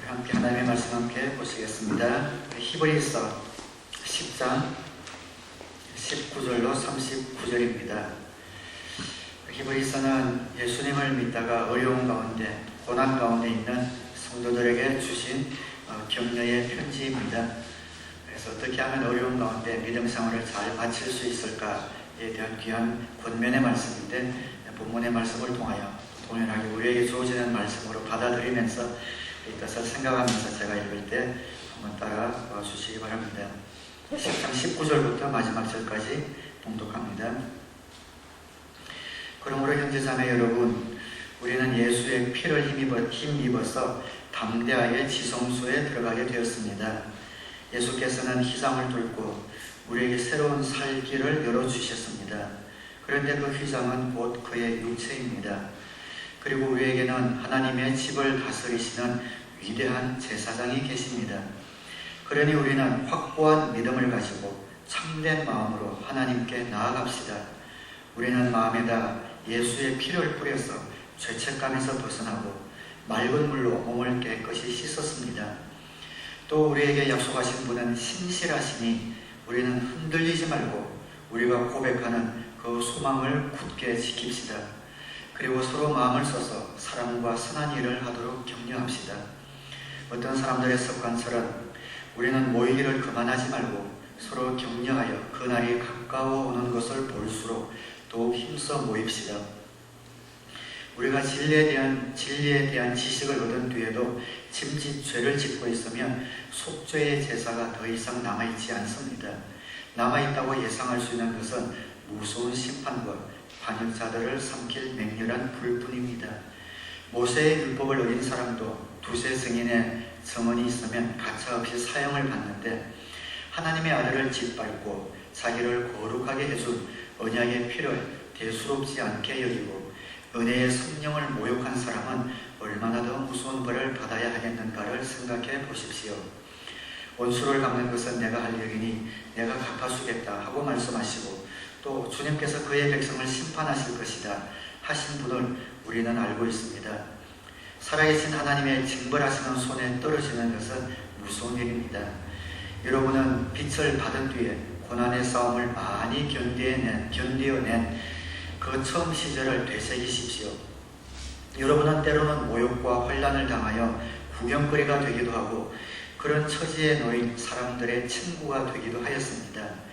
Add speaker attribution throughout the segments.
Speaker 1: 함께 하나님의 말씀 함께 보시겠습니다. 히브리서 10장 19절로 39절입니다. 히브리서는 예수님을 믿다가 어려운 가운데 고난 가운데 있는 성도들에게 주신 격려의 편지입니다. 그래서 어떻게 하면 어려운 가운데 믿음 생활을 잘 마칠 수 있을까에 대한 귀한 권면의 말씀인데, 본문의 말씀을 통하여 동일하게 우리에게 주어지는 말씀으로 받아들이면서 이 뜻을 생각하면서 제가 읽을 때 한번 따라 주시기 바랍니다. 10장 19절부터 마지막 절까지 봉독합니다. 그러므로 형제자매 여러분, 우리는 예수의 피를 힘입어서 담대하게 지성소에 들어가게 되었습니다. 예수께서는 휘장을 뚫고 우리에게 새로운 살 길을 열어주셨습니다. 그런데 그 휘장은 곧 그의 육체입니다. 그리고 우리에게는 하나님의 집을 다스리시는 위대한 제사장이 계십니다. 그러니 우리는 확고한 믿음을 가지고 참된 마음으로 하나님께 나아갑시다. 우리는 마음에다 예수의 피를 뿌려서 죄책감에서 벗어나고 맑은 물로 몸을 깨끗이 씻었습니다. 또 우리에게 약속하신 분은 신실하시니 우리는 흔들리지 말고 우리가 고백하는 그 소망을 굳게 지킵시다. 그리고 서로 마음을 써서 사랑과 선한 일을 하도록 격려합시다. 어떤 사람들의 습관처럼 우리는 모이기를 그만하지 말고 서로 격려하여 그날이 가까워 오는 것을 볼수록 더욱 힘써 모입시다. 우리가 진리에 대한 지식을 얻은 뒤에도 짐짓 죄를 짓고 있으면 속죄의 제사가 더 이상 남아있지 않습니다. 남아있다고 예상할 수 있는 것은 무서운 심판과 반역자들을 삼킬 맹렬한 불뿐입니다. 모세의 율법을 어긴 사람도 두세 증인의 증언이 있으면 가차없이 사형을 받는데, 하나님의 아들을 짓밟고 자기를 거룩하게 해준 언약의 피를 대수롭지 않게 여기고 은혜의 성령을 모욕한 사람은 얼마나 더 무서운 벌을 받아야 하겠는가를 생각해 보십시오. 원수를 갚는 것은 내가 할 일이니 내가 갚아주겠다 하고 말씀하시고, 또 주님께서 그의 백성을 심판하실 것이다 하신 분을 우리는 알고 있습니다. 살아계신 하나님의 징벌하시는 손에 떨어지는 것은 무서운 일입니다. 여러분은 빛을 받은 뒤에 고난의 싸움을 많이 견뎌낸 그 처음 시절을 되새기십시오. 여러분은 때로는 모욕과 환난을 당하여 구경거리가 되기도 하고 그런 처지에 놓인 사람들의 친구가 되기도 하였습니다.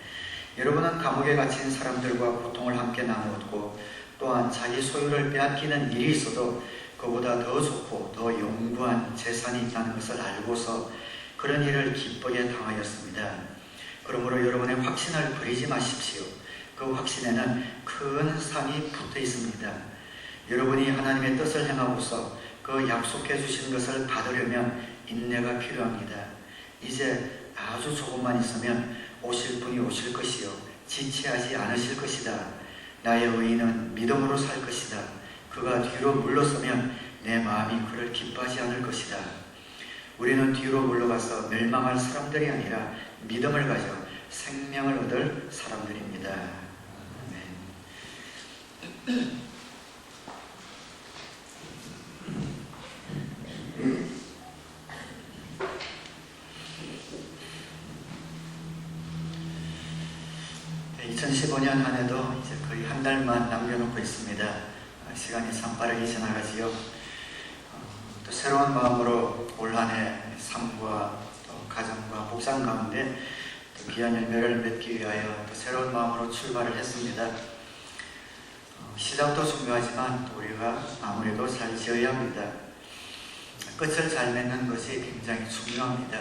Speaker 1: 여러분은 감옥에 갇힌 사람들과 고통을 함께 나누었고, 또한 자기 소유를 빼앗기는 일이 있어도 그보다 더 좋고 더 영구한 재산이 있다는 것을 알고서 그런 일을 기쁘게 당하였습니다. 그러므로 여러분의 확신을 버리지 마십시오. 그 확신에는 큰 산이 붙어 있습니다. 여러분이 하나님의 뜻을 행하고서 그 약속해 주신 것을 받으려면 인내가 필요합니다. 이제 아주 조금만 있으면 오실 분이 오실 것이요 지체하지 않으실 것이다. 나의 의인은 믿음으로 살 것이다. 그가 뒤로 물러서면 내 마음이 그를 기뻐하지 않을 것이다. 우리는 뒤로 물러가서 멸망할 사람들이 아니라 믿음을 가져 생명을 얻을 사람들입니다. 아멘. 2015년 한 해도 이제 거의 한 달만 남겨놓고 있습니다. 시간이 참 빠르게 지나가지요. 또 새로운 마음으로 올 한 해 삶과 또 가정과 목상 가운데 또 귀한 열매를 맺기 위하여 또 새로운 마음으로 출발을 했습니다. 시작도 중요하지만 또 우리가 마무리도 잘 지어야 합니다. 끝을 잘 맺는 것이 굉장히 중요합니다.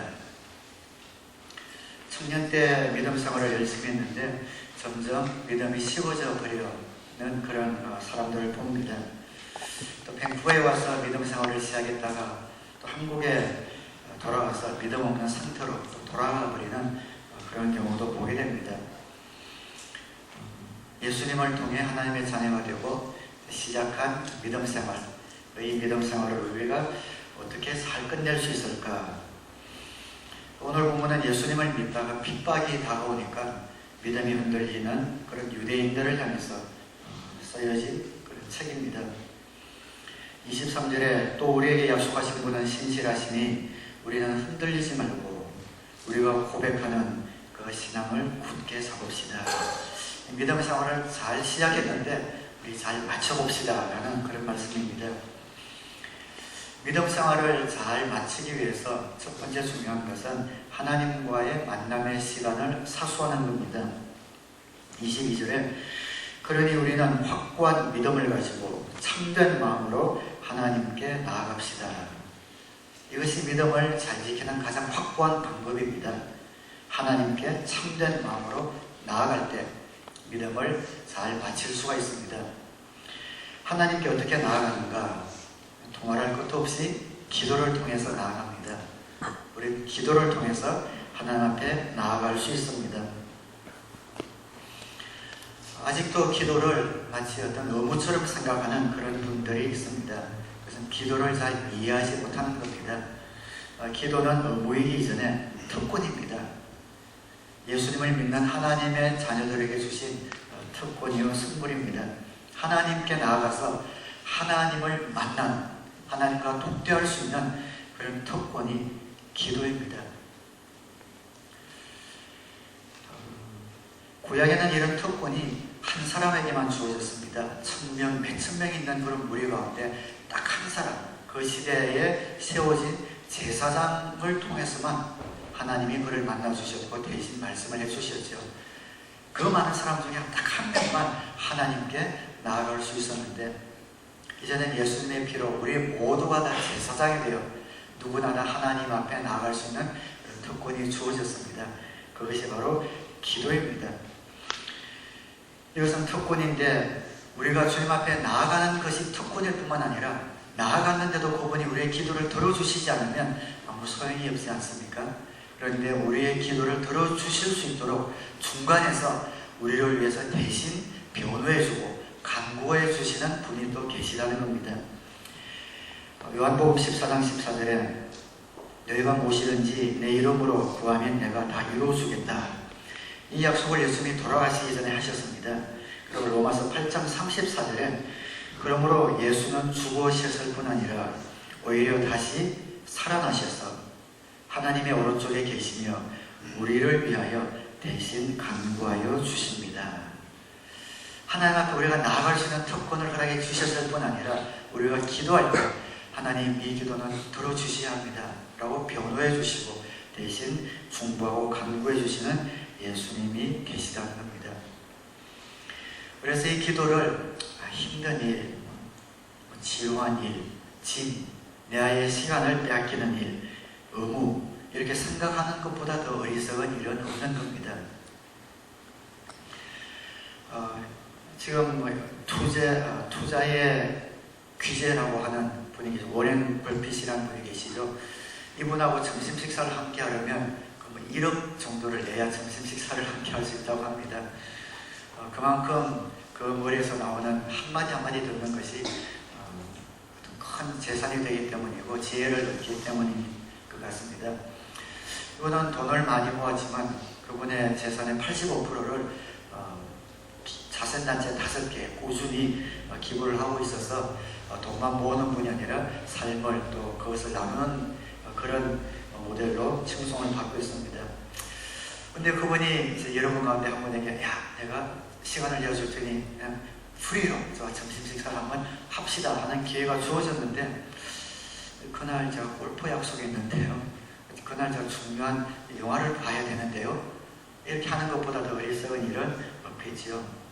Speaker 1: 청년 때 믿음 생활을 열심히 했는데 점점 믿음이 쉬워져 버리는 그런 사람들을 봅니다. 또 밴쿠버에 와서 믿음 생활을 시작했다가 또 한국에 돌아와서 믿음 없는 상태로 돌아가 버리는 그런 경우도 보게 됩니다. 예수님을 통해 하나님의 자녀가 되고 시작한 믿음 생활, 이 믿음 생활을 우리가 어떻게 잘 끝낼 수 있을까? 오늘 본문은 예수님을 믿다가 핍박이 다가오니까 믿음이 흔들리는 그런 유대인들을 향해서 써여진 그런 책입니다. 23절에 또 우리에게 약속하신 분은 신실하시니 우리는 흔들리지 말고 우리가 고백하는 그 신앙을 굳게 잡읍시다. 믿음의 생활을 잘 시작했는데 우리 잘 마쳐봅시다 라는 그런 말씀입니다. 믿음 생활을 잘 마치기 위해서 첫 번째 중요한 것은 하나님과의 만남의 시간을 사수하는 겁니다. 22절에 그러니 우리는 확고한 믿음을 가지고 참된 마음으로 하나님께 나아갑시다. 이것이 믿음을 잘 지키는 가장 확고한 방법입니다. 하나님께 참된 마음으로 나아갈 때 믿음을 잘 마칠 수가 있습니다. 하나님께 어떻게 나아가는가? 통화할 것도 없이 기도를 통해서 나아갑니다. 우리 기도를 통해서 하나님 앞에 나아갈 수 있습니다. 아직도 기도를 마치 어떤 의무처럼 생각하는 그런 분들이 있습니다. 그것은 기도를 잘 이해하지 못하는 겁니다. 기도는 의무이기 이전에 특권입니다. 예수님을 믿는 하나님의 자녀들에게 주신 특권이요 선물입니다. 하나님께 나아가서 하나님을 만난 하나님과 독대할 수 있는 그런 특권이 기도입니다. 구약에는 이런 특권이 한 사람에게만 주어졌습니다. 1000명, 몇천 명 있는 그런 무리 가운데 딱 한 사람, 그 시대에 세워진 제사장을 통해서만 하나님이 그를 만나주셨고 대신 말씀을 해주셨죠. 그 많은 사람 중에 딱 한 명만 하나님께 나아갈 수 있었는데 이제는 예수님의 피로 우리 모두가 다 제사장이 되어 누구나 다 하나님 앞에 나아갈 수 있는 특권이 주어졌습니다. 그것이 바로 기도입니다. 이것은 특권인데 우리가 주님 앞에 나아가는 것이 특권일 뿐만 아니라 나아갔는데도 그분이 우리의 기도를 들어주시지 않으면 아무 소용이 없지 않습니까? 그런데 우리의 기도를 들어주실 수 있도록 중간에서 우리를 위해서 대신 변호해주고 간구해 주시는 분이 또 계시다는 겁니다. 요한복음 14장 14절에 너희가 무엇이든지 내 이름으로 구하면 내가 다 이루어주겠다. 이 약속을 예수님이 돌아가시기 전에 하셨습니다. 그리고 로마서 8장 34절에 그러므로 예수는 죽으셨을 뿐 아니라 오히려 다시 살아나셔서 하나님의 오른쪽에 계시며 우리를 위하여 대신 간구하여 주십니다. 하나님 앞에 우리가 나아갈 수 있는 특권을 허락해 주셨을 뿐 아니라 우리가 기도할 때 하나님 이 기도는 들어주셔야 합니다 라고 변호해 주시고 대신 중보하고 간구해 주시는 예수님이 계시다는 겁니다. 그래서 이 기도를 힘든 일, 지루한 일, 짐, 내 아이의 시간을 빼앗기는 일, 의무 이렇게 생각하는 것보다 더 어리석은 일은 없는 겁니다. 지금 투자의 귀재라고 하는 분이 계시죠. 워렌 벌핏이라는 분이 계시죠. 이분하고 점심 식사를 함께 하려면 1억 정도를 내야 점심 식사를 함께 할 수 있다고 합니다. 그만큼 그 머리에서 나오는 한마디 한마디 듣는 것이 큰 재산이 되기 때문이고 지혜를 얻기 때문인 것 같습니다. 이분은 돈을 많이 모았지만 그분의 재산의 85%를 자선단체 5개 꾸준히 기부를 하고 있어서 돈만 모으는 분이 아니라 삶을 또 그것을 나누는 그런 모델로 칭송을 받고 있습니다. 근데 그분이 이제 여러분 가운데 한 분에게 내가 시간을 내어줄 테니 그냥 프리로 점심 식사를 한번 합시다 하는 기회가 주어졌는데 그날 제가 골프 약속이 있는데요. 그날 제가 중요한 영화를 봐야 되는데요. 이렇게 하는 것보다 더 어리석은 일은 없겠지요.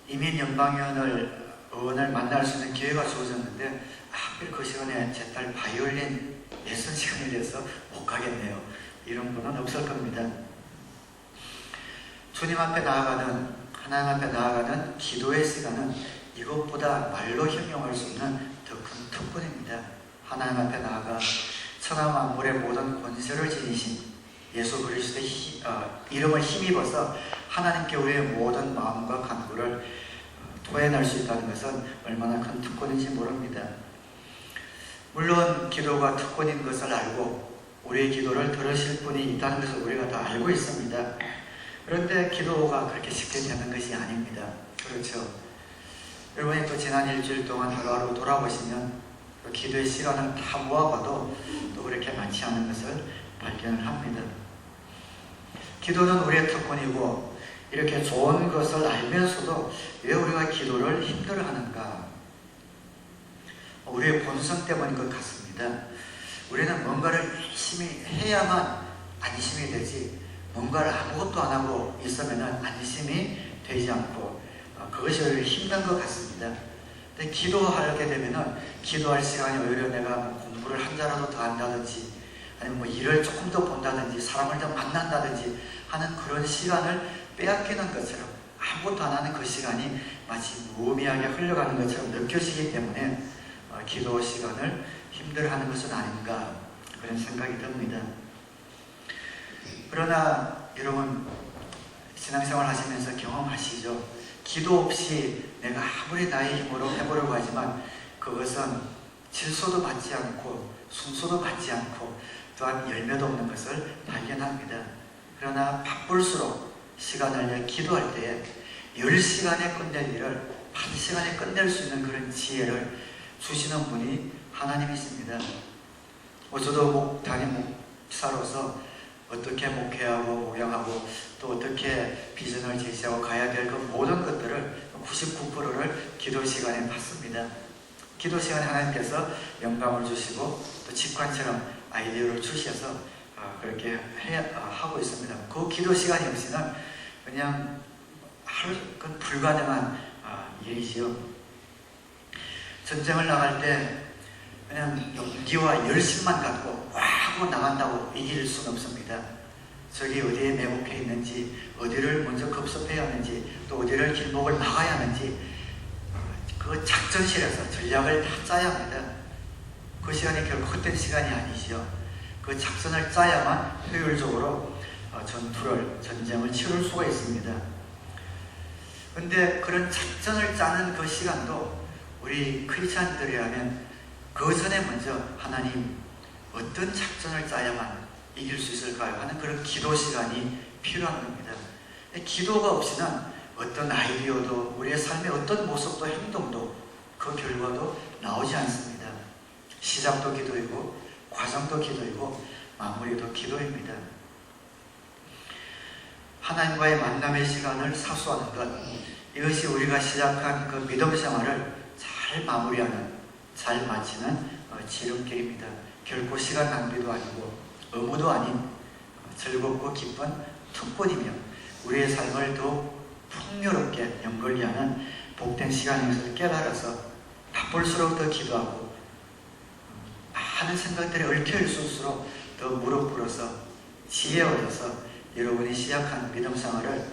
Speaker 1: 이민 연방위원을 만날 수 있는 기회가 주어졌는데 하필 그 시간에 제 딸 바이올린 레슨 시간이 돼서 못 가겠네요. 이런 분은 없을 겁니다. 주님 앞에 나아가는 하나님 앞에 나아가는 기도의 시간은 이것보다 말로 형용할 수 있는 더 큰 특권입니다. 하나님 앞에 나아가 천하 만물의 모든 권세를 지니신 예수 그리스도의 이름을 힘입어서 하나님께 우리의 모든 마음과 간구를 토해낼 수 있다는 것은 얼마나 큰 특권인지 모릅니다. 물론 기도가 특권인 것을 알고 우리의 기도를 들으실 분이 있다는 것을 우리가 다 알고 있습니다. 그런데 기도가 그렇게 쉽게 되는 것이 아닙니다. 그렇죠. 여러분이 또 지난 일주일 동안 하루하루 돌아보시면 또 기도의 시간을 다 모아봐도 또 그렇게 많지 않은 것을 발견을 합니다. 기도는 우리의 특권이고 이렇게 좋은 것을 알면서도 왜 우리가 기도를 힘들어하는가? 우리의 본성 때문인 것 같습니다. 우리는 뭔가를 열심히 해야만 안심이 되지, 뭔가를 아무것도 안 하고 있으면 안심이 되지 않고 그것이 오히려 힘든 것 같습니다. 근데 기도하게 되면은 기도할 시간이 오히려 내가 공부를 한 자라도 더 한다든지 아니면 뭐 일을 조금 더 본다든지 사람을 더 만난다든지 하는 그런 시간을 빼앗기는 것처럼 아무것도 안 하는 그 시간이 마치 무의미하게 흘러가는 것처럼 느껴지기 때문에 기도 시간을 힘들어하는 것은 아닌가 그런 생각이 듭니다. 그러나 여러분 신앙생활 하시면서 경험하시죠? 기도 없이 내가 아무리 나의 힘으로 해보려고 하지만 그것은 질소도 받지 않고 순서도 받지 않고 또한 열매도 없는 것을 발견합니다. 그러나 바쁠수록 시간을 내 기도할 때에 10시간에 끝낼 일을 1시간에 끝낼 수 있는 그런 지혜를 주시는 분이 하나님이십니다. 저도 담임 목사로서 어떻게 목회하고 목양하고 또 어떻게 비전을 제시하고 가야 될 그 모든 것들을 99%를 기도 시간에 받습니다. 기도 시간에 하나님께서 영감을 주시고 또 직관처럼 아이디어를 주셔서 그렇게 하고 있습니다. 그 기도 시간이 없이는 그냥 그건 불가능한 일이지요. 전쟁을 나갈 때 그냥 용기와 열심만 갖고 와 하고 나간다고 이길 수는 없습니다. 적이 어디에 매복해 있는지, 어디를 먼저 급습해야 하는지, 또 어디를 길목을 막아야 하는지 그 작전실에서 전략을 다 짜야 합니다. 그 시간이 결코 헛된 시간이 아니죠. 그 작전을 짜야만 효율적으로 전쟁을 치룰 수가 있습니다. 근데 그런 작전을 짜는 그 시간도 우리 크리스찬들이라면 그 전에 먼저 하나님 어떤 작전을 짜야만 이길 수 있을까요? 하는 그런 기도 시간이 필요한 겁니다. 기도가 없이는 어떤 아이디어도 우리의 삶의 어떤 모습도 행동도 그 결과도 나오지 않습니다. 시작도 기도이고 과정도 기도이고 마무리도 기도입니다. 하나님과의 만남의 시간을 사수하는 것, 이것이 우리가 시작한 그 믿음 생활을 잘 마무리하는, 잘 마치는 지름길입니다. 결코 시간 낭비도 아니고 의무도 아닌 즐겁고 기쁜 특권이며 우리의 삶을 더욱 풍요롭게 연결하는 복된 시간인 것을 깨달아서 바쁠수록 더 기도하고 많은 생각들이 얽혀있을수록 더 무릎 꿇어서 지혜 얻어서 여러분이 시작한 믿음 생활을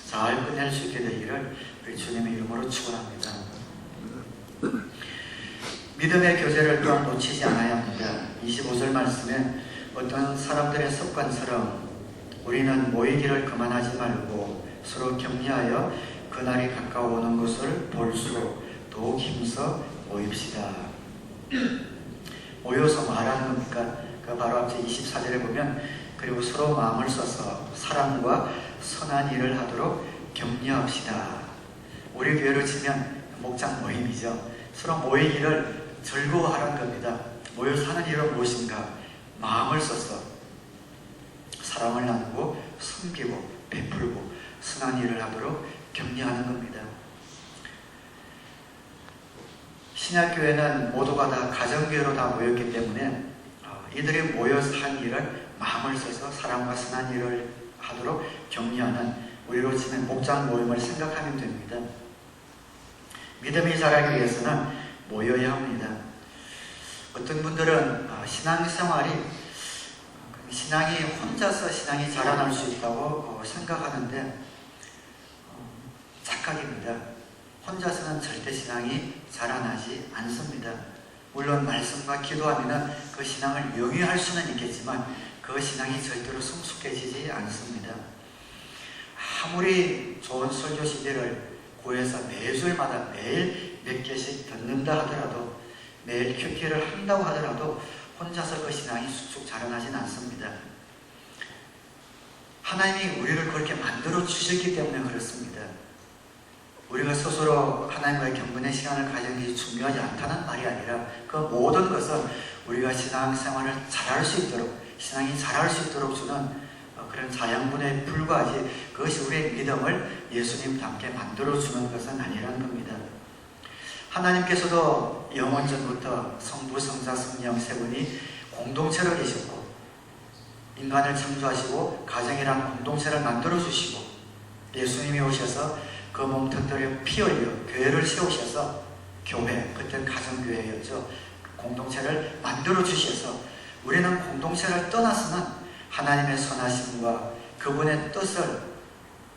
Speaker 1: 잘 끝낼 수 있게 되기를 우리 주님의 이름으로 축원합니다. 믿음의 교제를 또한 놓치지 않아야 합니다. 25절 말씀에 어떤 사람들의 습관처럼 우리는 모이기를 그만하지 말고 서로 격려하여 그날이 가까워오는 것을 볼수록 더욱 힘써 모입시다. 모여서 말하는 겁니까? 그 바로 앞에 24절에 보면 그리고 서로 마음을 써서 사랑과 선한 일을 하도록 격려합시다. 우리 교회로 치면 목장 모임이죠. 서로 모이기를 즐거워하라는 겁니다. 모여서 하는 일은 무엇인가? 마음을 써서 사랑을 나누고 섬기고 베풀고 선한 일을 하도록 격려하는 겁니다. 신약교회는 모두가 다 가정교회로 다 모였기 때문에 이들이 모여서 한 일을 마음을 써서 사랑과 선한 일을 하도록 격려하는 우리로 치면 목장 모임을 생각하면 됩니다. 믿음이 자라기 위해서는 모여야 합니다. 어떤 분들은 신앙이 혼자서 신앙이 자라날 수 있다고 생각하는데 착각입니다. 혼자서는 절대 신앙이 자라나지 않습니다. 물론 말씀과 기도하면 그 신앙을 영위할 수는 있겠지만 그 신앙이 절대로 성숙해지지 않습니다. 아무리 좋은 설교 CD를 구해서 매주일마다 매일 몇 개씩 듣는다 하더라도 매일 큐티를 한다고 하더라도 혼자서 그 신앙이 쑥쑥 자라나진 않습니다. 하나님이 우리를 그렇게 만들어 주셨기 때문에 그렇습니다. 우리가 스스로 하나님과의 경건의 시간을 가지는 게 중요하지 않다는 말이 아니라 그 모든 것은 우리가 신앙생활을 잘할 수 있도록, 신앙이 잘할 수 있도록 주는 그런 자양분에 불과하지, 그것이 우리의 믿음을 예수님과 함께 만들어주는 것은 아니라는 겁니다. 하나님께서도 영원전부터 성부, 성자, 성령 세 분이 공동체로 계셨고, 인간을 창조하시고 가정이라는 공동체를 만들어주시고, 예수님이 오셔서 그 몸통들에 피 흘려 교회를 세우셔서, 교회, 그때는 가정교회였죠, 공동체를 만들어주셔서 우리는 공동체를 떠나서는 하나님의 선하심과 그분의 뜻을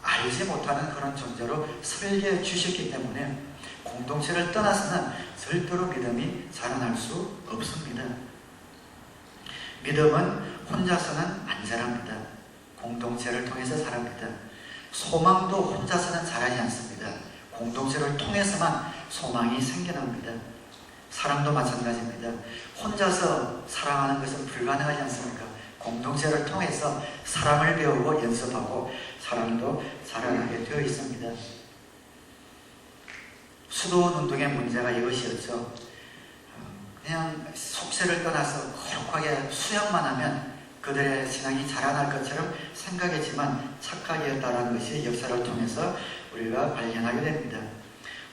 Speaker 1: 알지 못하는 그런 존재로 설계해 주셨기 때문에 공동체를 떠나서는 절대로 믿음이 자라날 수 없습니다. 믿음은 혼자서는 안 자랍니다. 공동체를 통해서 자랍니다. 소망도 혼자서는 자라지 않습니다. 공동체를 통해서만 소망이 생겨납니다. 사랑도 마찬가지입니다. 혼자서 사랑하는 것은 불가능하지 않습니까? 공동체를 통해서 사랑을 배우고 연습하고 사랑도 자라나게 되어 있습니다. 수도원 운동의 문제가 이것이었죠. 그냥 속세를 떠나서 거룩하게 수양만 하면 그들의 신앙이 자라날 것처럼 생각했지만 착각이었다는 것이 역사를 통해서 우리가 발견하게 됩니다.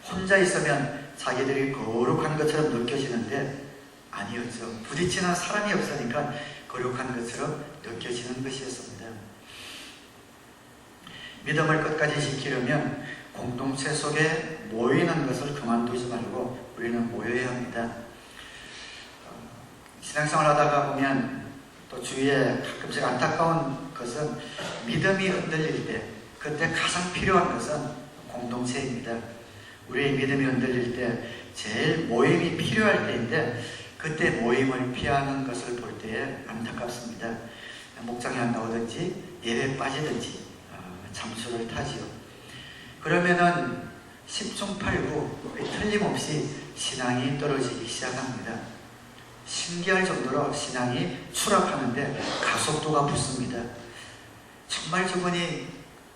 Speaker 1: 혼자 있으면 자기들이 거룩한 것처럼 느껴지는데 아니었죠. 부딪히는 사람이 없으니까 거룩한 것처럼 느껴지는 것이었습니다. 믿음을 끝까지 지키려면 공동체 속에 모이는 것을 그만두지 말고 우리는 모여야 합니다. 신앙생활 하다가 보면 또 주위에 가끔씩 안타까운 것은 믿음이 흔들릴 때, 그때 가장 필요한 것은 공동체입니다. 우리의 믿음이 흔들릴 때 제일 모임이 필요할 때인데 그때 모임을 피하는 것을 볼 때에 안타깝습니다. 목장에 안 나오든지 예배 빠지든지 잠수를 타지요. 그러면은 10중 8구 틀림없이 신앙이 떨어지기 시작합니다. 신기할 정도로 신앙이 추락하는데 가속도가 붙습니다. 정말 저분이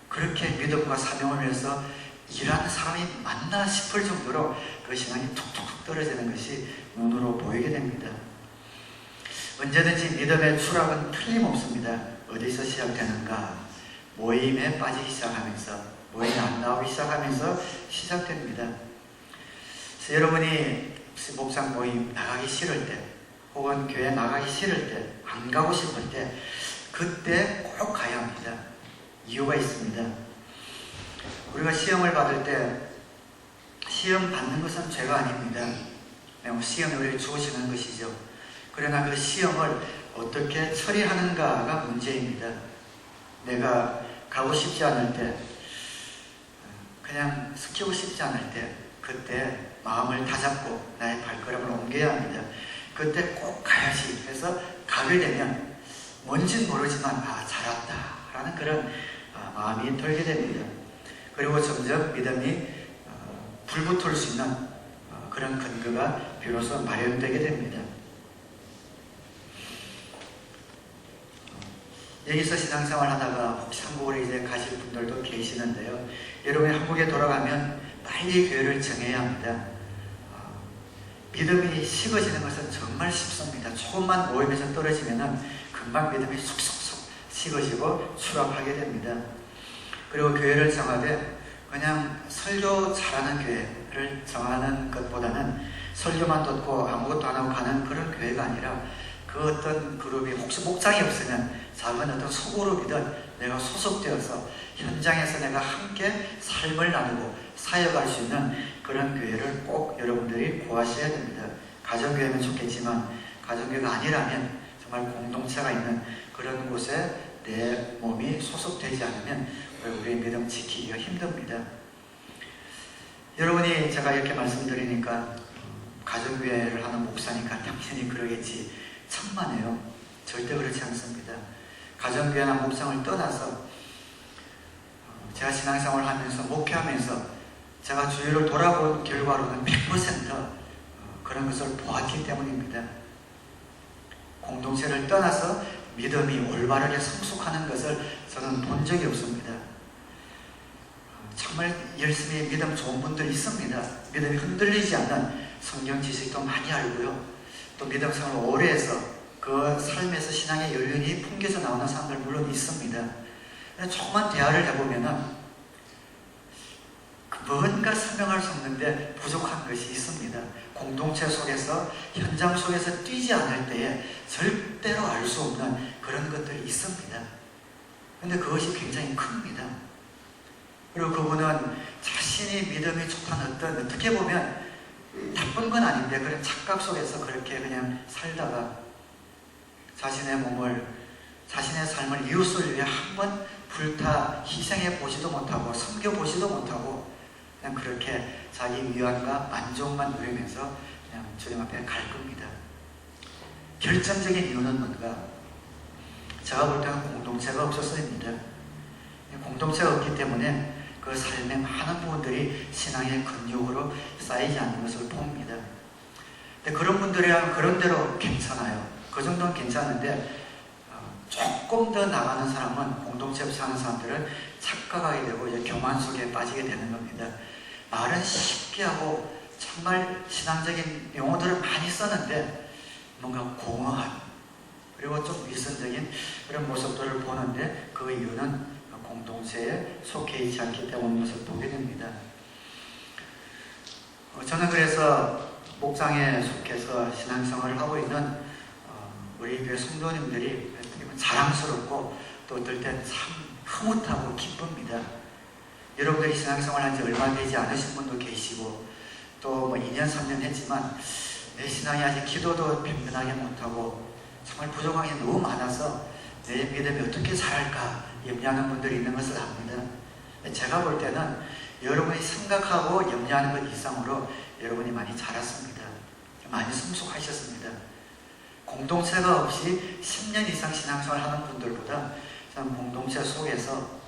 Speaker 1: 그렇게 믿음과 사명을 위해서 일하는 사람이 맞나 싶을 정도로 그 신앙이 툭툭 떨어지는 것이 눈으로 보이게 됩니다. 언제든지 믿음의 추락은 틀림없습니다. 어디서 시작되는가? 모임에 빠지기 시작하면서, 모임에 안 나오기 시작하면서 시작됩니다. 그래서 여러분이 목장 모임 나가기 싫을 때, 혹은 교회 나가기 싫을 때, 안 가고 싶을 때, 그때 꼭 가야 합니다. 이유가 있습니다. 우리가 시험을 받을 때 시험 받는 것은 죄가 아닙니다. 시험이 우리를 주어지는 것이죠. 그러나 그 시험을 어떻게 처리하는가가 문제입니다. 내가 가고 싶지 않을 때, 그냥 스키고 싶지 않을 때, 그때 마음을 다잡고 나의 발걸음을 옮겨야 합니다. 그때 꼭 가야지 해서 가게 되면 뭔진 모르지만 잘왔다 라는 그런 마음이 들게 됩니다. 그리고 점점 믿음이 불붙을 수 있는 그런 근거가 비로소 마련되게 됩니다. 여기서 신앙생활 하다가 혹시 한국으로 이제 가실 분들도 계시는데요. 여러분이 한국에 돌아가면 빨리 교회를 정해야 합니다. 믿음이 식어지는 것은 정말 쉽습니다. 조금만 모임에서 떨어지면 금방 믿음이 쑥쑥쑥 식어지고 추락하게 됩니다. 그리고 교회를 정하되 그냥 설교 잘하는 교회를 정하는 것보다는 설교만 듣고 아무것도 안 하고 가는 그런 교회가 아니라 그 어떤 그룹이 혹시 목장이 없으면 작은 어떤 소그룹이든 내가 소속되어서 현장에서 내가 함께 삶을 나누고 사역할 수 있는 그런 교회를 꼭 여러분들이 구하셔야 됩니다. 가정교회면 좋겠지만 가정교회가 아니라면 정말 공동체가 있는 그런 곳에 내 몸이 소속되지 않으면 우리의 믿음 지키기가 힘듭니다. 여러분이 제가 이렇게 말씀드리니까 가정교회를 하는 목사니까 당연히 그러겠지, 천만에요. 절대 그렇지 않습니다. 가정교회나 목장을 떠나서 제가 신앙생활을 하면서 목회하면서 제가 주위를 돌아본 결과로는 100% 그런 것을 보았기 때문입니다. 공동체를 떠나서 믿음이 올바르게 성숙하는 것을 저는 본 적이 없습니다. 정말 열심히 믿음 좋은 분들 있습니다. 믿음이 흔들리지 않는 성경 지식도 많이 알고요. 또 믿음 생활을 오래 해서 그 삶에서 신앙의 연륜이 풍겨져 나오는 사람들 물론 있습니다. 조금만 대화를 해보면은 뭔가 설명할 수 없는데 부족한 것이 있습니다. 공동체 속에서, 현장 속에서 뛰지 않을 때에 절대로 알 수 없는 그런 것들이 있습니다. 근데 그것이 굉장히 큽니다. 그리고 그분은 자신이 믿음이 좋다는 어떻게 보면 나쁜 건 아닌데 그런 착각 속에서 그렇게 그냥 살다가 자신의 몸을, 자신의 삶을 이웃을 위해 한번 불타 희생해 보지도 못하고 섬겨 보지도 못하고 그냥 그렇게 자기 위안과 만족만 누리면서 그냥 주님 앞에 갈 겁니다. 결정적인 이유는 뭔가? 제가 볼 때는 공동체가 없었습니다. 공동체가 없기 때문에 그 삶의 많은 부분들이 신앙의 근육으로 쌓이지 않는 것을 봅니다. 근데 그런 분들이랑 그런 대로 괜찮아요. 그 정도는 괜찮은데 조금 더 나가는 사람은, 공동체 없이 사는 사람들은 착각하게 되고 이제 교만 속에 빠지게 되는 겁니다. 말은 쉽게 하고 정말 신앙적인 용어들을 많이 썼는데 뭔가 공허한, 그리고 좀 위선적인 그런 모습들을 보는데 그 이유는 공동체에 속해 있지 않기 때문인 것을 보게 됩니다. 저는 그래서 목장에 속해서 신앙생활을 하고 있는 우리 교회 성도님들이 자랑스럽고 또 어떨 땐 참 흐뭇하고 기쁩니다. 여러분들이 신앙생활 한 지 얼마 되지 않으신 분도 계시고 또 2년 3년 했지만 내 신앙이 아직 기도도 변변하게 못하고 정말 부족한 게 너무 많아서 내 믿음이 어떻게 자랄까 염려하는 분들이 있는 것을 압니다. 제가 볼 때는 여러분이 생각하고 염려하는 것 이상으로 여러분이 많이 자랐습니다. 많이 성숙하셨습니다. 공동체가 없이 10년 이상 신앙생활 하는 분들보다 저는 공동체 속에서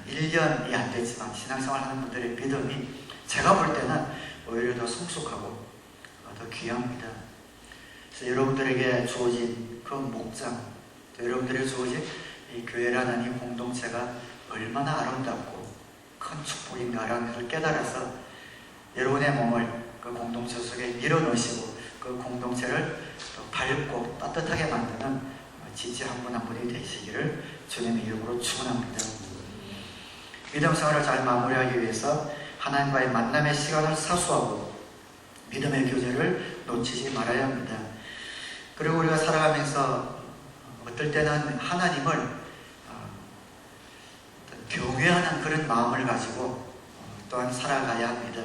Speaker 1: 1년이 안 되지만 신앙생활 하는 분들의 믿음이 제가 볼 때는 오히려 더 성숙하고 더 귀합니다. 그래서 여러분들에게 주어진 그 목장, 또 여러분들에게 주어진 이 교회라는 이 공동체가 얼마나 아름답고 큰 축복인가라는 것을 깨달아서 여러분의 몸을 그 공동체 속에 밀어넣으시고 그 공동체를 또 밝고 따뜻하게 만드는 지지 한 분 한 분이 되시기를 주님의 이름으로 축원합니다. 믿음 생활을 잘 마무리하기 위해서 하나님과의 만남의 시간을 사수하고 믿음의 교제를 놓치지 말아야 합니다. 그리고 우리가 살아가면서 어떨 때는 하나님을 경외하는 그런 마음을 가지고 또한 살아가야 합니다.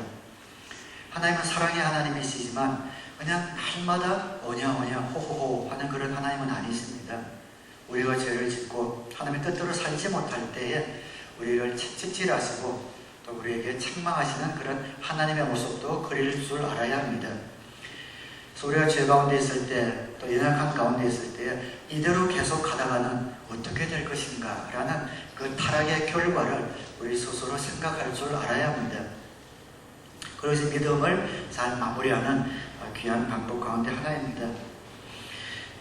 Speaker 1: 하나님은 사랑의 하나님이시지만 그냥 날마다 오냐오냐 호호호 하는 그런 하나님은 아니십니다. 우리가 죄를 짓고 하나님의 뜻대로 살지 못할 때에 우리를 채찍질하시고 또 우리에게 책망하시는 그런 하나님의 모습도 그릴 줄 알아야 합니다. 그래서 우리가 죄 가운데 있을 때, 또 연약한 가운데 있을 때 이대로 계속 가다가는 어떻게 될 것인가 라는 그 타락의 결과를 우리 스스로 생각할 줄 알아야 합니다. 그래서 믿음을 잘 마무리하는 귀한 방법 가운데 하나입니다.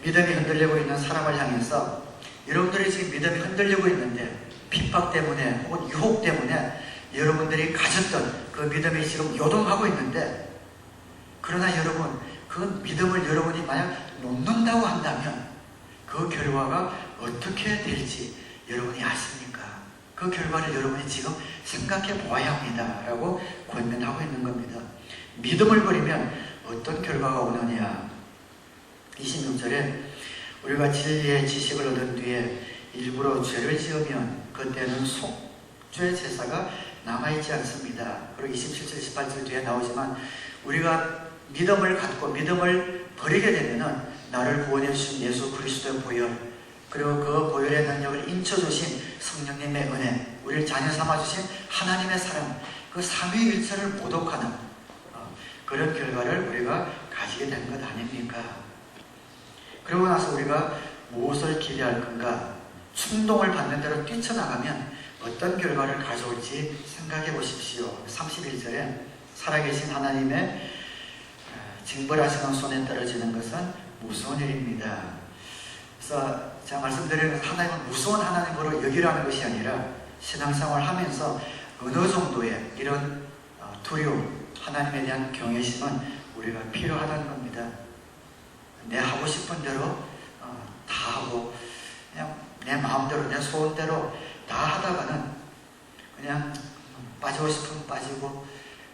Speaker 1: 믿음이 흔들리고 있는 사람을 향해서 여러분들이 지금 믿음이 흔들리고 있는데 핍박 때문에 혹은 유혹 때문에 여러분들이 가졌던 그 믿음이 지금 요동하고 있는데, 그러나 여러분 그 믿음을 여러분이 만약 놓는다고 한다면 그 결과가 어떻게 될지 여러분이 아십니까? 그 결과를 여러분이 지금 생각해 보아야 합니다 라고 권면하고 있는 겁니다. 믿음을 버리면 어떤 결과가 오느냐. 26절에 우리가 진리의 지식을 얻은 뒤에 일부러 죄를 지으면 그때는 속죄 제사가 남아있지 않습니다. 그리고 27절 28절 뒤에 나오지만 우리가 믿음을 갖고 믿음을 버리게 되면은 나를 구원해 주신 예수 그리스도의 보혈, 그리고 그 보혈의 능력을 인쳐주신 성령님의 은혜, 우리를 자녀 삼아주신 하나님의 사랑, 그 삼위일체를 모독하는 그런 결과를 우리가 가지게 된 것 아닙니까? 그러고 나서 우리가 무엇을 기대할 건가? 충동을 받는 대로 뛰쳐나가면 어떤 결과를 가져올지 생각해 보십시오. 31절에 살아계신 하나님의 징벌하시는 손에 떨어지는 것은 무서운 일입니다. 그래서 제가 말씀드리는 것은 하나님은 무서운 하나님으로 여기라는 것이 아니라 신앙생활 하면서 어느 정도의 이런 두려움, 하나님에 대한 경외심은 우리가 필요하다는 겁니다. 내 하고 싶은 대로 다 하고 그냥 내 마음대로 내 소원대로 다 하다가는 그냥 빠지고 싶으면 빠지고,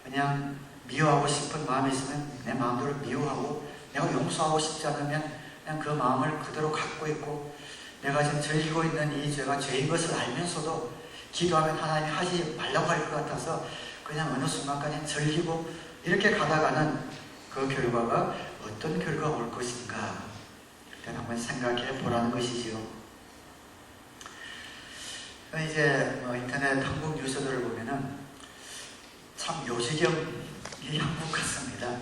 Speaker 1: 그냥 미워하고 싶은 마음이 있으면 내 마음대로 미워하고, 내가 용서하고 싶지 않으면 그냥 그 마음을 그대로 갖고 있고, 내가 지금 즐기고 있는 이 죄가 죄인 것을 알면서도 기도하면 하나님이 하지 말라고 할 것 같아서 그냥 어느 순간까지 즐기고, 이렇게 가다가는 그 결과가 어떤 결과가 올 것인가, 일단 한번 생각해 보라는 것이지요. 이제 인터넷 한국 뉴스들을 보면은 참 요지경이 한국 같습니다.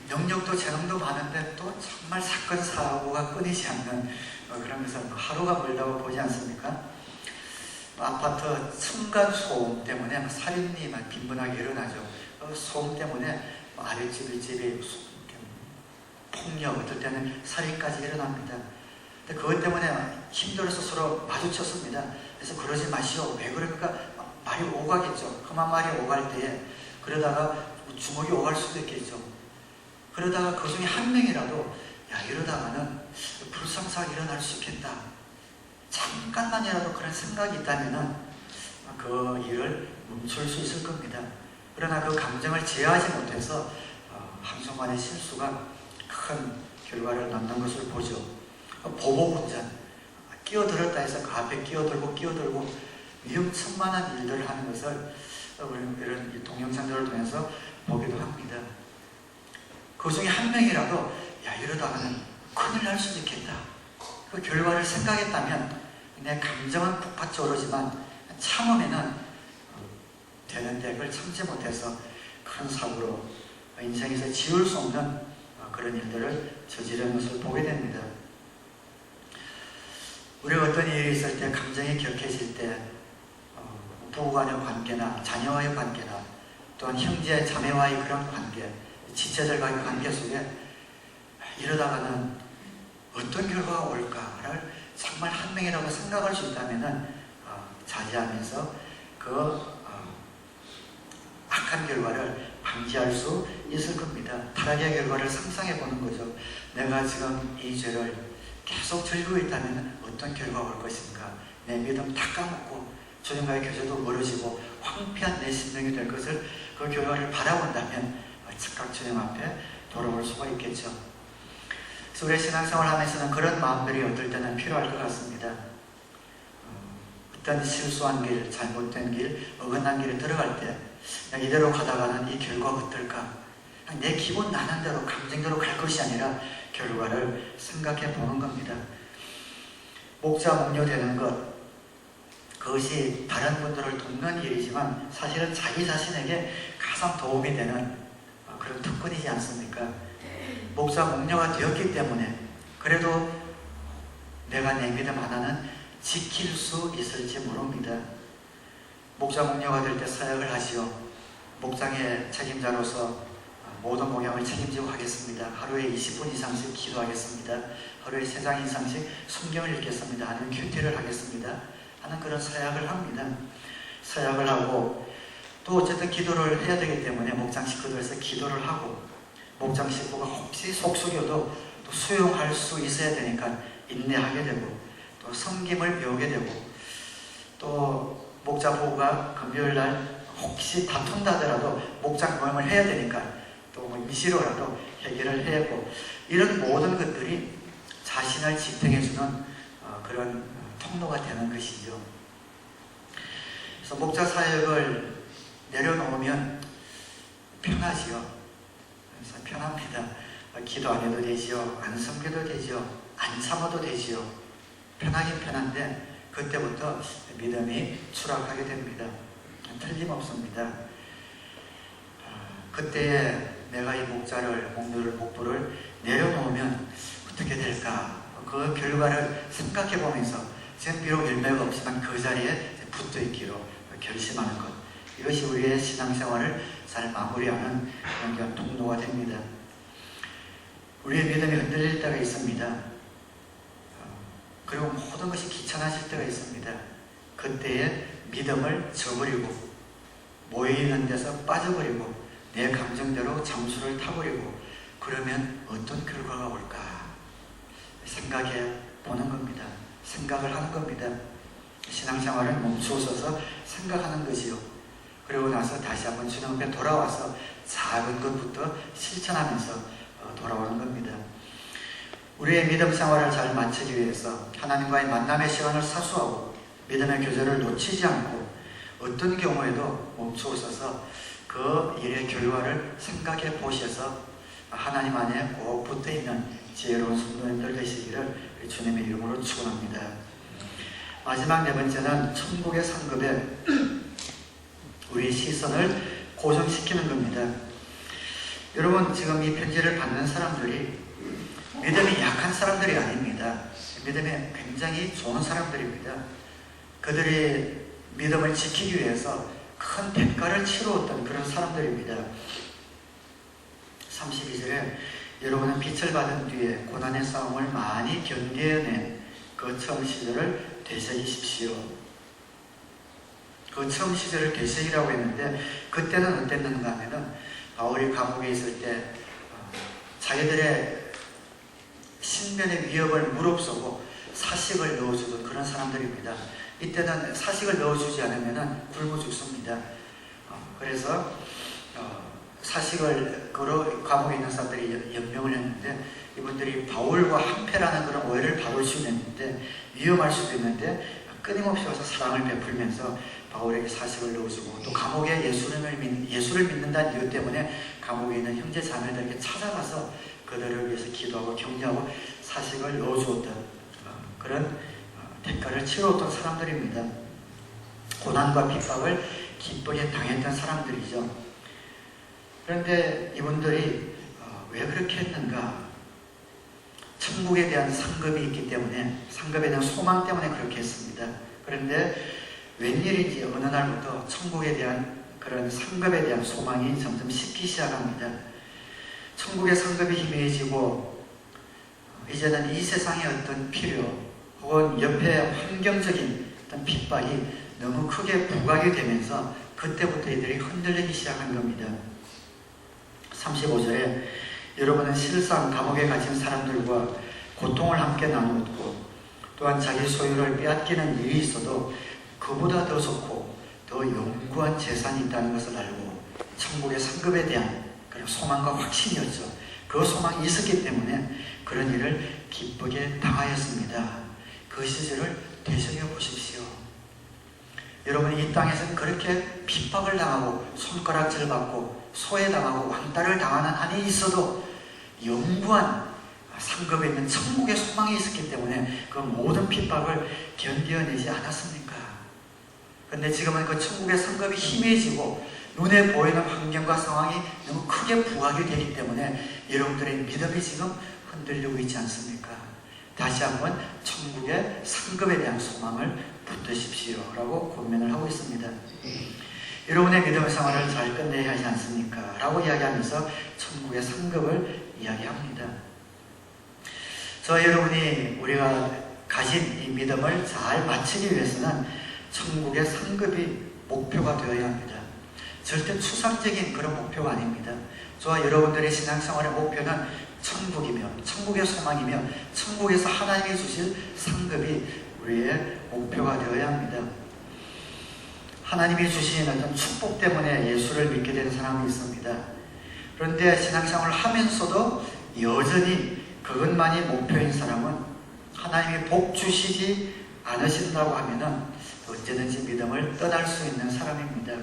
Speaker 1: 능력도 재능도 많은데 또 정말 사건 사고가 끊이지 않는 그러면서 하루가 멀다고 보지 않습니까? 아파트 층간 소음 때문에 살인이 빈번하게 일어나죠. 소음 때문에 아랫집 윗집이 폭력, 어떨 때는 살인까지 일어납니다. 근데 그것 때문에 힘들어서 서로 마주쳤습니다. 그래서 그러지 마시오. 왜 그러니까 말이 오가겠죠. 험한 말이 오갈 때에 그러다가 주먹이 오갈 수도 있겠죠. 그러다가 그 중에 한 명이라도 이러다가는 불상사가 일어날 수 있겠다, 잠깐만이라도 그런 생각이 있다면은 그 일을 멈출 수 있을 겁니다. 그러나 그 감정을 제어하지 못해서 한순간의 실수가 큰 결과를 낳는 것을 보죠. 보복운전, 끼어들었다 해서 그 앞에 끼어들고 위험천만한 일들을 하는 것을 이런 동영상들을 통해서 보기도 합니다. 그 중에 한 명이라도 이러다가는 큰일 날 수도 있겠다, 그 결과를 생각했다면 내 감정은 북받쳐오르지만 참으면은 되는데 그걸 참지 못해서 큰 사고로 인생에서 지울 수 없는 그런 일들을 저지르는 것을 보게 됩니다. 우리가 어떤 일이 있을 때, 감정이 격해질 때, 부부간의 관계나 자녀와의 관계나 또한 형제 자매와의 그런 관계, 지체들과의 관계 속에 이러다가는 어떤 결과가 올까를 정말 한 명이라도 생각할 수 있다면 자제하면서 그 악한 결과를 방지할 수 있을 겁니다. 타락의 결과를 상상해 보는 거죠. 내가 지금 이 죄를 계속 즐기고 있다면 어떤 결과가 올 것인가. 내 믿음 다 까먹고 주님과의 교제도 멀어지고 황폐한 내 심령이 될 것을, 그 결과를 바라본다면 즉각 주님 앞에 돌아올 수가 있겠죠. 그래서 우리의 신앙생활 하면서는 그런 마음들이 어떨 때는 필요할 것 같습니다. 어떤 실수한 길, 잘못된 길, 어긋난 길에 들어갈 때 이대로 가다가는 이 결과가 어떨까? 내 기분 나는 대로, 감정대로 갈 것이 아니라 결과를 생각해 보는 겁니다. 목자 목녀 되는 것, 그것이 다른 분들을 돕는 일이지만 사실은 자기 자신에게 가장 도움이 되는 그런 특권이지 않습니까? 목자 목녀가 되었기 때문에 그래도 내가 내 믿음 하나는 지킬 수 있을지 모릅니다. 목자 목녀가 될 때 사역을 하시오. 목장의 책임자로서 모든 목양을 책임지고 하겠습니다. 하루에 20분 이상씩 기도하겠습니다. 하루에 3장 이상씩 성경을 읽겠습니다. 아니면 큐티를 하겠습니다. 하는 그런 사역을 합니다. 사역을 하고 또 어쨌든 기도를 해야 되기 때문에 목장 식구들에서 기도를 하고, 목장 식구가 혹시 속속여도 또 수용할 수 있어야 되니까 인내하게 되고, 또 섬김을 배우게 되고, 또 목자 부부가 금요일날 혹시 다툰다 하더라도 목장 모임을 해야 되니까 또 임시로라도 해결을 해고, 이런 모든 것들이 자신을 지탱해주는 그런 통로가 되는 것이죠. 그래서 목자 사역을 내려놓으면 편하지요. 그래서 편합니다. 기도 안 해도 되지요. 안 섬겨도 되지요. 안 참아도 되지요. 편하긴 편한데 그때부터 믿음이 추락하게 됩니다. 틀림없습니다. 그때에 내가 이 목표를 내려놓으면 어떻게 될까? 그 결과를 생각해 보면서 지금 비록 열매가 없지만 그 자리에 붙어 있기로 결심하는 것, 이것이 우리의 신앙생활을 잘 마무리하는 그런 통로가 됩니다. 우리의 믿음이 흔들릴 때가 있습니다. 그리고 모든 것이 귀찮아질 때가 있습니다. 그때의 믿음을 저버리고 모여있는 데서 빠져버리고 내 감정대로 잠수를 타버리고 그러면 어떤 결과가 올까 생각해 보는 겁니다. 생각을 하는 겁니다. 신앙생활은 멈추어서서 생각하는 거지요. 그리고 나서 다시 한번 주님 앞에 돌아와서 작은 것부터 실천하면서 돌아오는 겁니다. 우리의 믿음 생활을 잘 마치기 위해서 하나님과의 만남의 시간을 사수하고 믿음의 교제를 놓치지 않고 어떤 경우에도 멈추어서서 그 일의 결과를 생각해 보셔서 하나님 안에 꼭 붙어있는 지혜로운 성도님들 되시기를 주님의 이름으로 축원합니다. 마지막 네 번째는 천국의 상급에 우리 시선을 고정시키는 겁니다. 여러분, 지금 이 편지를 받는 사람들이 믿음이 약한 사람들이 아닙니다. 믿음이 굉장히 좋은 사람들입니다. 그들이 믿음을 지키기 위해서 큰 대가를 치루었던 그런 사람들입니다. 32절에 여러분은 빛을 받은 뒤에 고난의 싸움을 많이 견뎌낸 그 처음 시절을 되새기십시오. 그 처음 시절을 되새기라고 했는데 그때는 어땠는가 하면은 바울이 감옥에 있을 때 자기들의 신변의 위협을 무릅쓰고 사식을 넣어주던 그런 사람들입니다. 이때는 사식을 넣어주지 않으면 굶어 죽습니다. 그래서 사식을 걸어 감옥에 있는 사람들이 연명을 했는데 이분들이 바울과 한패라는 그런 오해를 받을 수 있는데 위험할 수도 있는데 끊임없이 와서 사랑을 베풀면서 바울에게 사식을 넣어주고 또 감옥에 예수를 믿는다는 이유 때문에 감옥에 있는 형제 자매들에게 찾아가서 그들을 위해서 기도하고 격려하고 사식을 넣어주었던 그런 대가를 치루었던 사람들입니다. 고난과 핍박을 기쁘게 당했던 사람들이죠. 그런데 이분들이 왜 그렇게 했는가? 천국에 대한 상급이 있기 때문에, 상급에 대한 소망 때문에 그렇게 했습니다. 그런데 웬일인지 어느 날부터 천국에 대한 그런 상급에 대한 소망이 점점 식기 시작합니다. 천국의 상급이 희미해지고 이제는 이 세상의 어떤 필요 혹은 옆에 환경적인 어떤 핍박이 너무 크게 부각이 되면서 그때부터 이들이 흔들리기 시작한 겁니다. 35절에 여러분은 실상 감옥에 갇힌 사람들과 고통을 함께 나누었고 또한 자기 소유를 빼앗기는 일이 있어도 그보다 더 좋고 더 영구한 재산이 있다는 것을 알고 천국의 상급에 대한 그런 소망과 확신이었죠. 그 소망이 있었기 때문에 그런 일을 기쁘게 당하였습니다. 그 시절을 되새겨 보십시오. 여러분이 이 땅에서는 그렇게 핍박을 당하고 손가락질 받고 소외당하고 왕따를 당하는 한이 있어도 영구한 상급에 있는 천국의 소망이 있었기 때문에 그 모든 핍박을 견뎌내지 않았습니까? 그런데 지금은 그 천국의 상급이 희미해지고 눈에 보이는 환경과 상황이 너무 크게 부각이 되기 때문에 여러분들의 믿음이 지금 흔들리고 있지 않습니까? 다시 한번 천국의 상급에 대한 소망을 붙드십시오 라고 권면을 하고 있습니다. 여러분의 믿음의 생활을 잘 끝내야 하지 않습니까? 라고 이야기하면서 천국의 상급을 이야기합니다. 여러분이 우리가 가진 이 믿음을 잘 마치기 위해서는 천국의 상급이 목표가 되어야 합니다. 절대 추상적인 그런 목표가 아닙니다. 저와 여러분들의 신앙생활의 목표는 천국이며 천국의 소망이며 천국에서 하나님이 주실 상급이 우리의 목표가 되어야 합니다. 하나님이 주신 어떤 축복 때문에 예수를 믿게 되는 사람이 있습니다. 그런데 신앙생활을 하면서도 여전히 그것만이 목표인 사람은 하나님이 복 주시지 않으신다고 하면은 언제든지 믿음을 떠날 수 있는 사람입니다.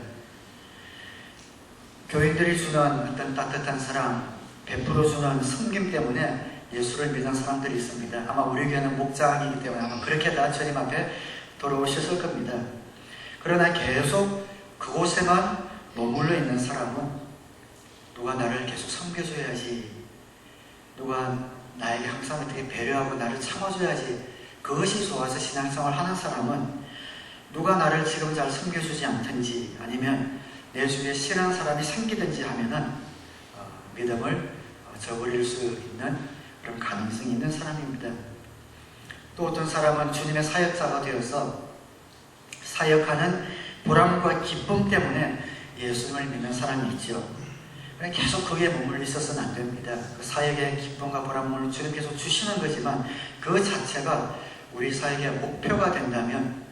Speaker 1: 교인들이 주는 어떤 따뜻한 사랑, 베풀어주는 섬김 때문에 예수를 믿는 사람들이 있습니다. 아마 우리 교회는 목장이기 때문에 아마 그렇게 다 주님 앞에 돌아오셨을 겁니다. 그러나 계속 그곳에만 머물러 있는 사람은 누가 나를 계속 섬겨줘야지, 누가 나에게 항상 어떻게 배려하고 나를 참아줘야지, 그것이 좋아서 신앙생활을 하는 사람은 누가 나를 지금 잘 섬겨주지 않든지 아니면 내 주위에 싫어하는 사람이 생기든지 하면은 믿음을 저버릴 수 있는 그런 가능성이 있는 사람입니다. 또 어떤 사람은 주님의 사역자가 되어서 사역하는 보람과 기쁨 때문에 예수님을 믿는 사람이 있죠. 계속 거기에 머물러 있어서는 안 됩니다. 그 사역의 기쁨과 보람을 주님께서 주시는 거지만 그 자체가 우리 사역의 목표가 된다면,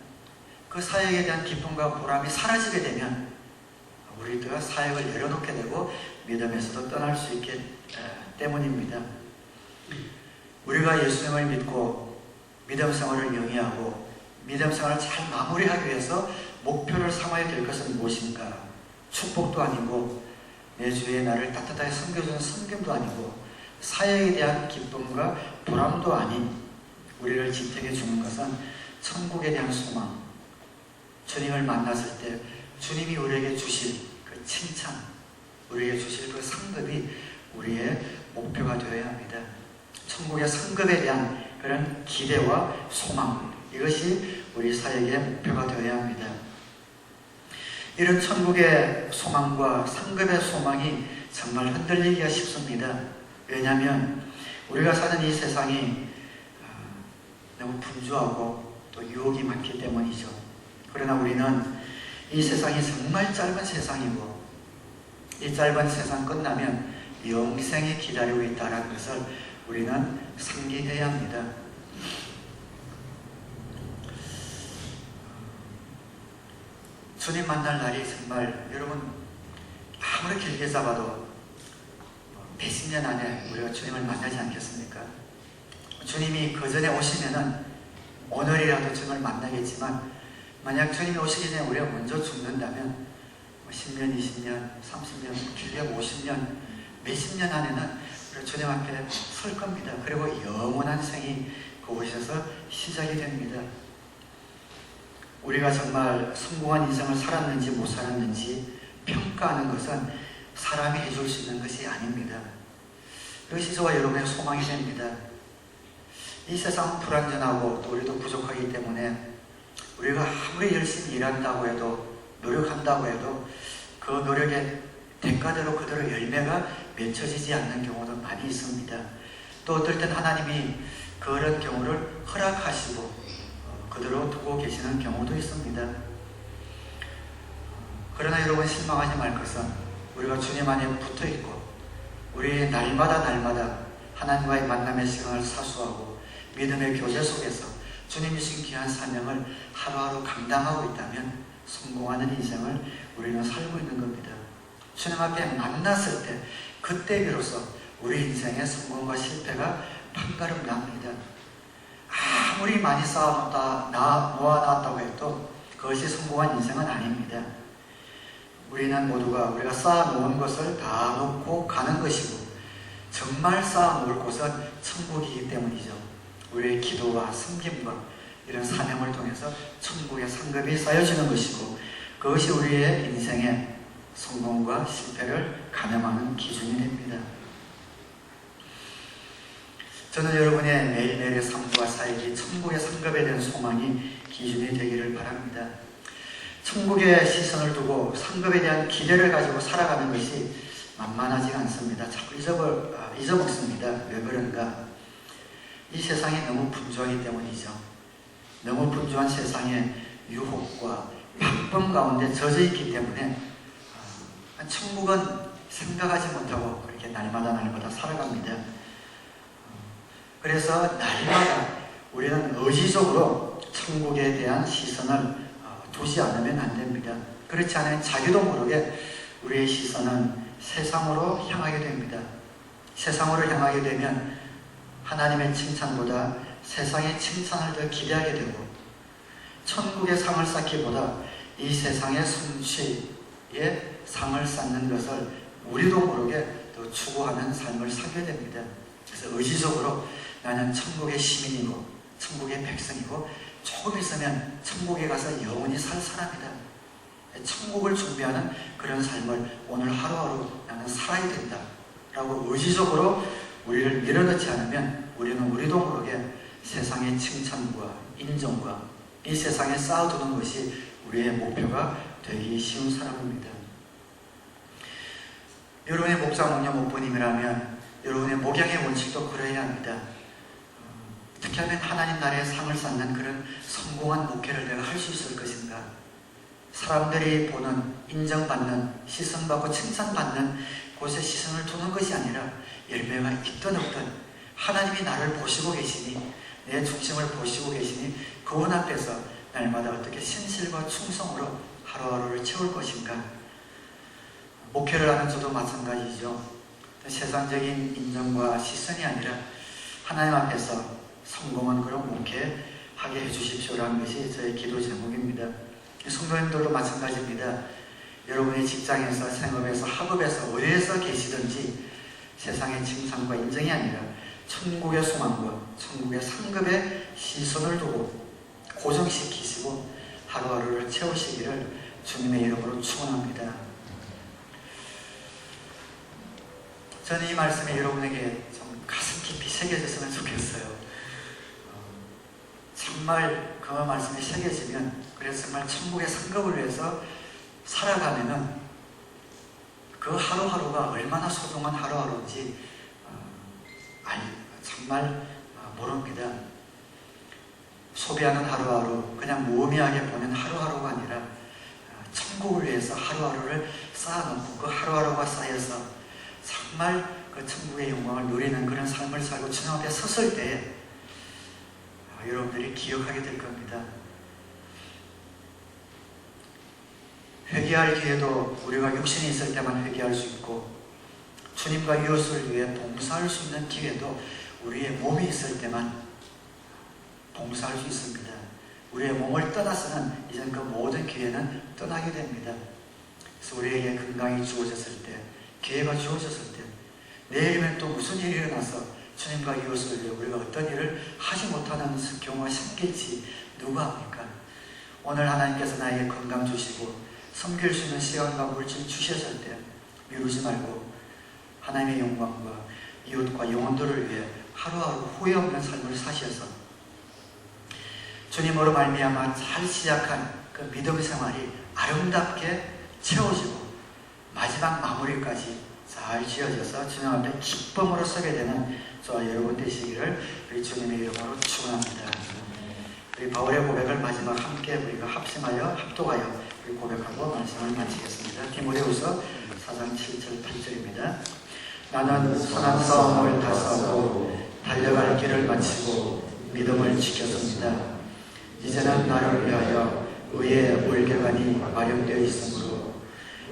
Speaker 1: 그 사역에 대한 기쁨과 보람이 사라지게 되면 우리가 사역을 내려놓게 되고 믿음에서도 떠날 수 있기 때문입니다. 우리가 예수님을 믿고 믿음 생활을 영위하고 믿음 생활을 잘 마무리하기 위해서 목표를 삼아야 될 것은 무엇인가? 축복도 아니고 매주에 나를 따뜻하게 섬겨주는 섬김도 아니고 사역에 대한 기쁨과 보람도 아닌 우리를 지탱해 주는 것은 천국에 대한 소망, 주님을 만났을 때 주님이 우리에게 주실 그 칭찬, 우리에게 주실 그 상급이 우리의 목표가 되어야 합니다. 천국의 상급에 대한 그런 기대와 소망, 이것이 우리 사역의 목표가 되어야 합니다. 이런 천국의 소망과 상급의 소망이 정말 흔들리기가 쉽습니다. 왜냐하면 우리가 사는 이 세상이 너무 분주하고 또 유혹이 많기 때문이죠. 그러나 우리는 이 세상이 정말 짧은 세상이고 이 짧은 세상 끝나면 영생이 기다리고 있다는 것을 우리는 상기해야 합니다. 주님 만날 날이 정말 여러분 아무리 길게 잡아도 몇십 년 안에 우리가 주님을 만나지 않겠습니까? 주님이 그 전에 오시면은 오늘이라도 주님을 만나겠지만 만약 주님이 오시기 전에 우리가 먼저 죽는다면 10년, 20년, 30년, 길게 50년, 몇십 년 안에는 우리가 주님 앞에 설 겁니다. 그리고 영원한 생이 그곳에서 시작이 됩니다. 우리가 정말 성공한 인생을 살았는지 못 살았는지 평가하는 것은 사람이 해줄 수 있는 것이 아닙니다. 이것이 저와 여러분의 소망이 됩니다. 이 세상은 불완전하고 또 우리도 부족하기 때문에 우리가 아무리 열심히 일한다고 해도 노력한다고 해도 그 노력의 대가대로 그대로 열매가 맺혀지지 않는 경우도 많이 있습니다. 또 어떨 땐 하나님이 그런 경우를 허락하시고 그대로 두고 계시는 경우도 있습니다. 그러나 여러분 실망하지 말 것은 우리가 주님 안에 붙어있고 우리 날마다 하나님과의 만남의 시간을 사수하고 믿음의 교제 속에서 주님이 주신 귀한 사명을 하루하루 감당하고 있다면 성공하는 인생을 우리는 살고 있는 겁니다. 주님 앞에 만났을 때 그때 비로소 우리 인생의 성공과 실패가 판가름 납니다. 아무리 많이 모아놨다고 해도 그것이 성공한 인생은 아닙니다. 우리는 모두가 우리가 쌓아놓은 것을 다 놓고 가는 것이고 정말 쌓아놓을 곳은 천국이기 때문이죠. 우리의 기도와 섬김과 이런 사명을 통해서 천국의 상급이 쌓여지는 것이고 그것이 우리의 인생의 성공과 실패를 가늠하는 기준이 됩니다. 저는 여러분의 매일매일의 삶과 사역이 천국의 상급에 대한 소망이 기준이 되기를 바랍니다. 천국의 시선을 두고 상급에 대한 기대를 가지고 살아가는 것이 만만하지가 않습니다. 자꾸 잊어먹습니다. 왜 그런가? 이 세상이 너무 분주하기 때문이죠. 너무 분주한 세상에 유혹과 바쁨 가운데 젖어 있기 때문에 천국은 생각하지 못하고 그렇게 날마다 살아갑니다. 그래서 날마다 우리는 의지적으로 천국에 대한 시선을 두지 않으면 안 됩니다. 그렇지 않으면 자기도 모르게 우리의 시선은 세상으로 향하게 됩니다. 세상으로 향하게 되면 하나님의 칭찬보다 세상의 칭찬을 더 기대하게 되고 천국의 상을 쌓기보다 이 세상의 솜씨에 상을 쌓는 것을 우리도 모르게 더 추구하는 삶을 살게 됩니다. 그래서 의지적으로 나는 천국의 시민이고 천국의 백성이고 조금 있으면 천국에 가서 영원히 살 사람이다. 천국을 준비하는 그런 삶을 오늘 하루하루 나는 살아야 된다 라고 의지적으로 우리를 밀어넣지 않으면 우리는 우리도 모르게 세상의 칭찬과 인정과 이 세상에 쌓아두는 것이 우리의 목표가 되기 쉬운 사람입니다. 여러분의 목자, 목녀, 목부님이라면 여러분의 목양의 원칙도 그래야 합니다. 어떻게 하면 하나님 나라의 상을 쌓는 그런 성공한 목회를 내가 할 수 있을 것인가? 사람들이 보는, 인정받는, 시선받고 칭찬받는 곳에 시선을 두는 것이 아니라 열매가 있든 없든 하나님이 나를 보시고 계시니, 내 중심을 보시고 계시니 그분 앞에서 날마다 어떻게 신실과 충성으로 하루하루를 채울 것인가? 목회를 하는 저도 마찬가지죠. 세상적인 인정과 시선이 아니라 하나님 앞에서 성공한 그런 목회하게 해주십시오라는 것이 저의 기도 제목입니다. 성도님들도 마찬가지입니다. 여러분의 직장에서, 생업에서, 학업에서, 어디에서 계시든지 세상의 칭찬과 인정이 아니라 천국의 소망과 천국의 상급에 시선을 두고 고정시키시고 하루하루를 채우시기를 주님의 이름으로 축원합니다. 저는 이 말씀이 여러분에게 좀 가슴 깊이 새겨졌으면 좋겠어요. 정말 그 말씀이 새겨지면, 그래서 정말 천국의 상급을 위해서 살아가면은 그 하루하루가 얼마나 소중한 하루하루인지 정말 모릅니다. 소비하는 하루하루, 그냥 무의미하게 보낸 하루하루가 아니라 천국을 위해서 하루하루를 쌓아놓고 그 하루하루가 쌓여서 정말 그 천국의 영광을 누리는 그런 삶을 살고 주님 앞에 섰을 때 여러분들이 기억하게 될 겁니다. 회개할 기회도 우리가 육신이 있을 때만 회개할 수 있고, 주님과 이웃을 위해 봉사할 수 있는 기회도 우리의 몸이 있을 때만 봉사할 수 있습니다. 우리의 몸을 떠나서는 이젠 그 모든 기회는 떠나게 됩니다. 그래서 우리에게 건강이 주어졌을 때, 기회가 주어졌을 때, 내일이면 또 무슨 일이 일어나서 주님과 이웃을 위해 우리가 어떤 일을 하지 못하는 경우가 생길지 누가 압니까? 오늘 하나님께서 나에게 건강 주시고 섬길 수 있는 시간과 물질 주셨을 때 미루지 말고 하나님의 영광과 이웃과 영혼들을 위해 하루하루 후회 없는 삶을 사셔서 주님으로 말미암아 잘 시작한 그 믿음 생활이 아름답게 채워지고 마지막 마무리까지 잘 지어져서 주님 앞에 기쁨으로 서게 되는 저와 여러분 되시기를 우리 주님의 이름으로 축원합니다. 우리 바울의 고백을 마지막 함께 우리가 합심하여 합독하여 우리 고백하고 말씀을 마치겠습니다. 디모데후서 4장 7절 8절입니다. 나는 선한 싸움을 다 싸우고 달려갈 길을 마치고 믿음을 지켰습니다. 이제는 나를 위하여 의의 올개관이 마련되어 있으므로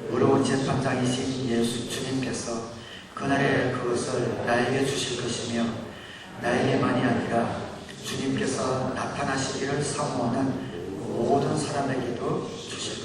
Speaker 1: 의로운 재판장이신 예수 주님께서 그날에 그것을 나에게 주실 것이며 나에게만이 아니라 주님께서 나타나시기를 사모하는 모든 사람에게도 주실 것입니다.